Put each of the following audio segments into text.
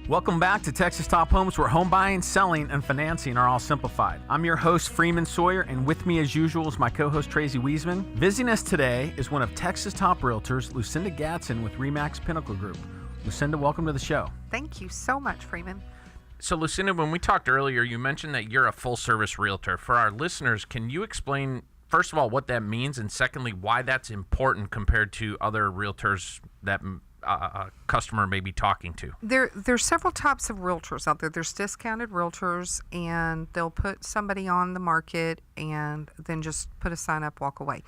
Welcome back to Texas Top Homes, where home buying, selling, and financing are all simplified. I'm your host, Freeman Sawyer, and with me as usual is my co-host, Tracy Wiesman. Visiting us today is one of Texas Top Realtors, Lucinda Gadson with RE/MAX Pinnacle Group. Lucinda, welcome to the show. Thank you so much, Freeman. So, Lucinda, when we talked earlier, you mentioned that you're a full-service realtor. For our listeners, can you explain, first of all, what that means, and secondly, why that's important compared to other realtors that a customer may be talking to? There's several types of realtors out there. There's discounted realtors, and they'll put somebody on the market and then just put a sign up, walk away.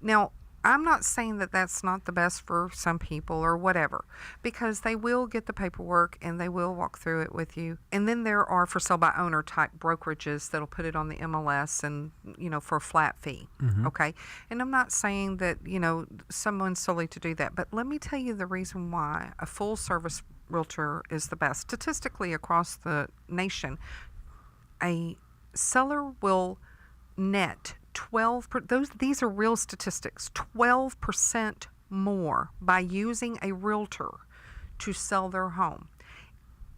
Now, I'm not saying that that's not the best for some people or whatever, because they will get the paperwork and they will walk through it with you. And then there are for sale by owner type brokerages that'll put it on the MLS and, for a flat fee. Mm-hmm. Okay. And I'm not saying that, someone's solely to do that, but let me tell you the reason why a full service realtor is the best. Statistically across the nation, a seller will net 12%, these are real statistics, 12% more by using a realtor to sell their home.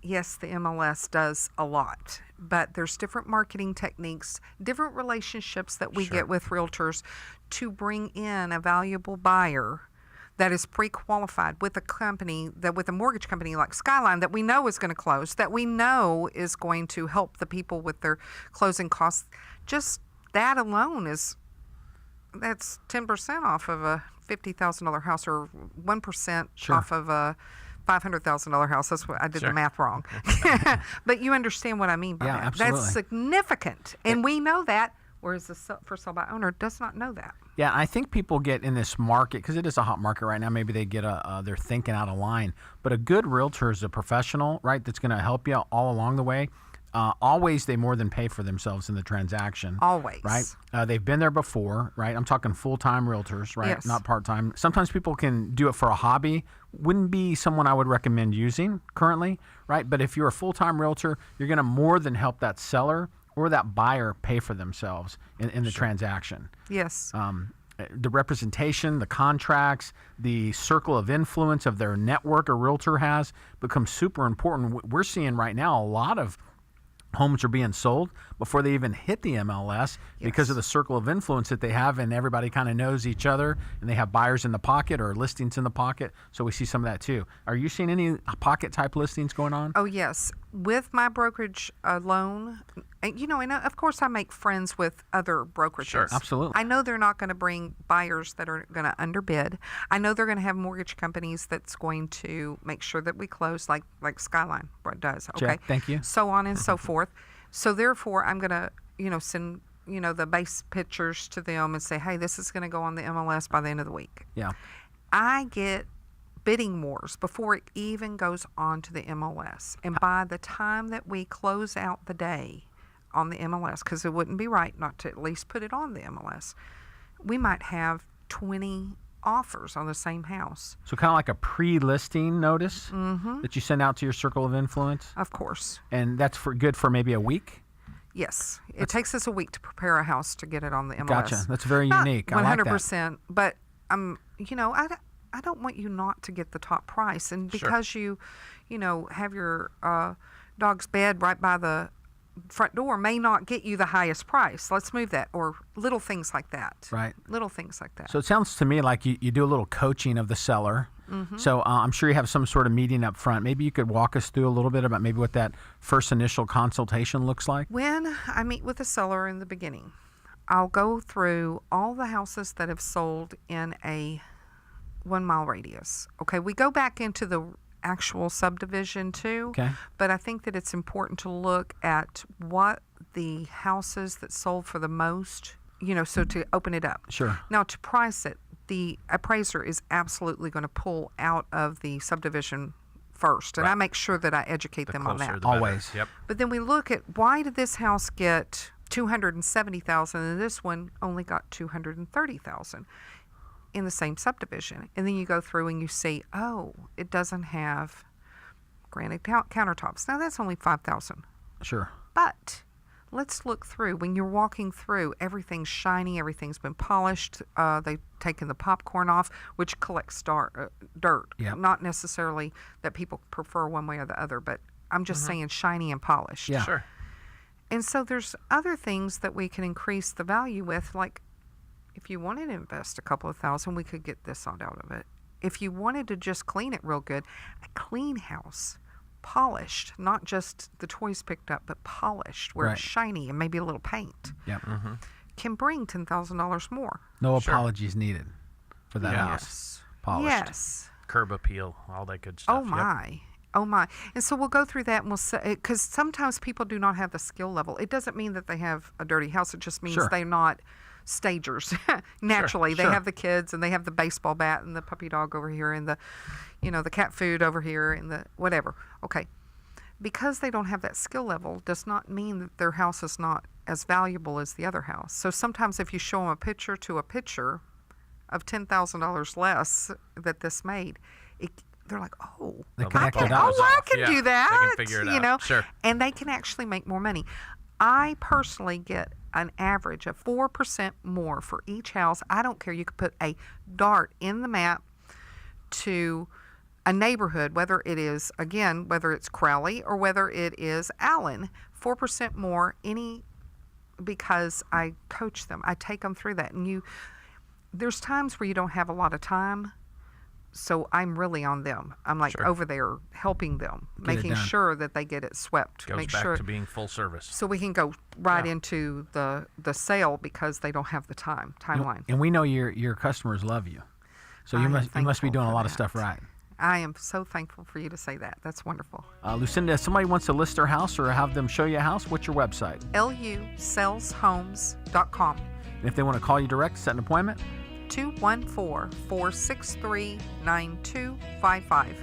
Yes, the MLS does a lot, but there's different marketing techniques, different relationships that we get with realtors to bring in a valuable buyer that is pre-qualified with with a mortgage company like Skyline that we know is going to close, that we know is going to help the people with their closing costs. Just that alone that's 10% off of a $50,000 house, or 1% off of a $500,000 house. That's what I did the math wrong. But you understand what I mean by that. Absolutely. That's significant, and we know that, whereas the for sale by owner does not know that. Yeah, I think people get in this market, because it is a hot market right now, maybe they get they're thinking out of line. But a good realtor is a professional, right, that's going to help you all along the way. Always, they more than pay for themselves in the transaction. Always. Right? They've been there before, right? I'm talking full-time realtors, right? Yes. Not part-time. Sometimes people can do it for a hobby. Wouldn't be someone I would recommend using currently, right? But if you're a full-time realtor, you're going to more than help that seller or that buyer pay for themselves in the transaction. Yes. The representation, the contracts, the circle of influence of their network a realtor has becomes super important. We're seeing right now a lot of homes are being sold before they even hit the MLS because of the circle of influence that they have, and everybody kind of knows each other, and they have buyers in the pocket or listings in the pocket. So we see some of that too. Are you seeing any pocket type listings going on? Oh, yes. With my brokerage alone, and of course I make friends with other brokerages. Sure, absolutely. I know they're not going to bring buyers that are going to underbid. I know they're going to have mortgage companies that's going to make sure that we close, like Skyline does. Okay, Check. Thank you. So on and so forth. So therefore, I'm going to, send the base pictures to them and say, hey, this is going to go on the MLS by the end of the week. Yeah. I get bidding wars before it even goes on to the MLS. And by the time that we close out the day on the MLS, because it wouldn't be right not to at least put it on the MLS, we might have 20 offers on the same house. So kind of like a pre-listing notice that you send out to your circle of influence? Of course. And that's good for maybe a week? Yes. It takes us a week to prepare a house to get it on the MLS. Gotcha. That's very unique. Not 100%, I like that. but I don't want you not to get the top price. And because you have your dog's bed right by the front door may not get you the highest price. Let's move that, or little things like that. Right. Little things like that. So it sounds to me like you do a little coaching of the seller. Mm-hmm. So I'm sure you have some sort of meeting up front. Maybe you could walk us through a little bit about maybe what that first initial consultation looks like. When I meet with a seller in the beginning, I'll go through all the houses that have sold in a 1 mile radius. Okay, we go back into the actual subdivision too. Okay. But I think that it's important to look at what the houses that sold for the most, so to open it up. Sure. Now, to price it, the appraiser is absolutely going to pull out of the subdivision first, and I make sure that I educate them on that. Always. Yep. But then we look at, why did this house get $270,000 and this one only got $230,000 in the same subdivision? And then you go through and you see, oh, it doesn't have granite countertops. Now that's only $5,000. Sure. But let's look through. When you're walking through, everything's shiny, everything's been polished. They've taken the popcorn off, which collects dirt. Yep. Not necessarily that people prefer one way or the other, but I'm just saying shiny and polished. Yeah. Sure. And so there's other things that we can increase the value with, like if you wanted to invest a couple of $1,000, we could get this out of it. If you wanted to just clean it real good, a clean house, polished, not just the toys picked up, but polished, where it's shiny and maybe a little paint, Yep. can bring $10,000 more. No Sure. apologies needed for that Yeah. house. Polished. Yes. Curb appeal, all that good stuff. Oh my. Oh my. And so we'll go through that and we'll say, because sometimes people do not have the skill level. It doesn't mean that they have a dirty house. It just means Sure. they're not stagers. Naturally, they Sure. have the kids and they have the baseball bat and the puppy dog over here and the, the cat food over here and the whatever. Okay. Because they don't have that skill level does not mean that their house is not as valuable as the other house. So sometimes if you show them a picture of $10,000 less that this made, they're like, oh, They They'll connect knock it all out. those oh, I off. can Yeah, do they that. can figure it out. Sure. And they can actually make more money. I personally get an average of 4% more for each house. I don't care. You could put a dart in the map to a neighborhood, whether it's Crowley or whether it is Allen, 4% more because I coach them. I take them through that. And there's times where you don't have a lot of time. So I'm really on them. I'm like Sure. over there helping them, it making done. sure that they get it swept. Goes make back sure to being full service. so we can go right into the sale because they don't have the timeline. And we know your customers love you. So I you am must be thankful doing a for lot of that. stuff right. I am so thankful for you to say that. That's wonderful. Lucinda, if somebody wants to list their house or have them show you a house, what's your website? LUSellshomes.com. And if they want to call you direct, set an appointment, 214-463-9255.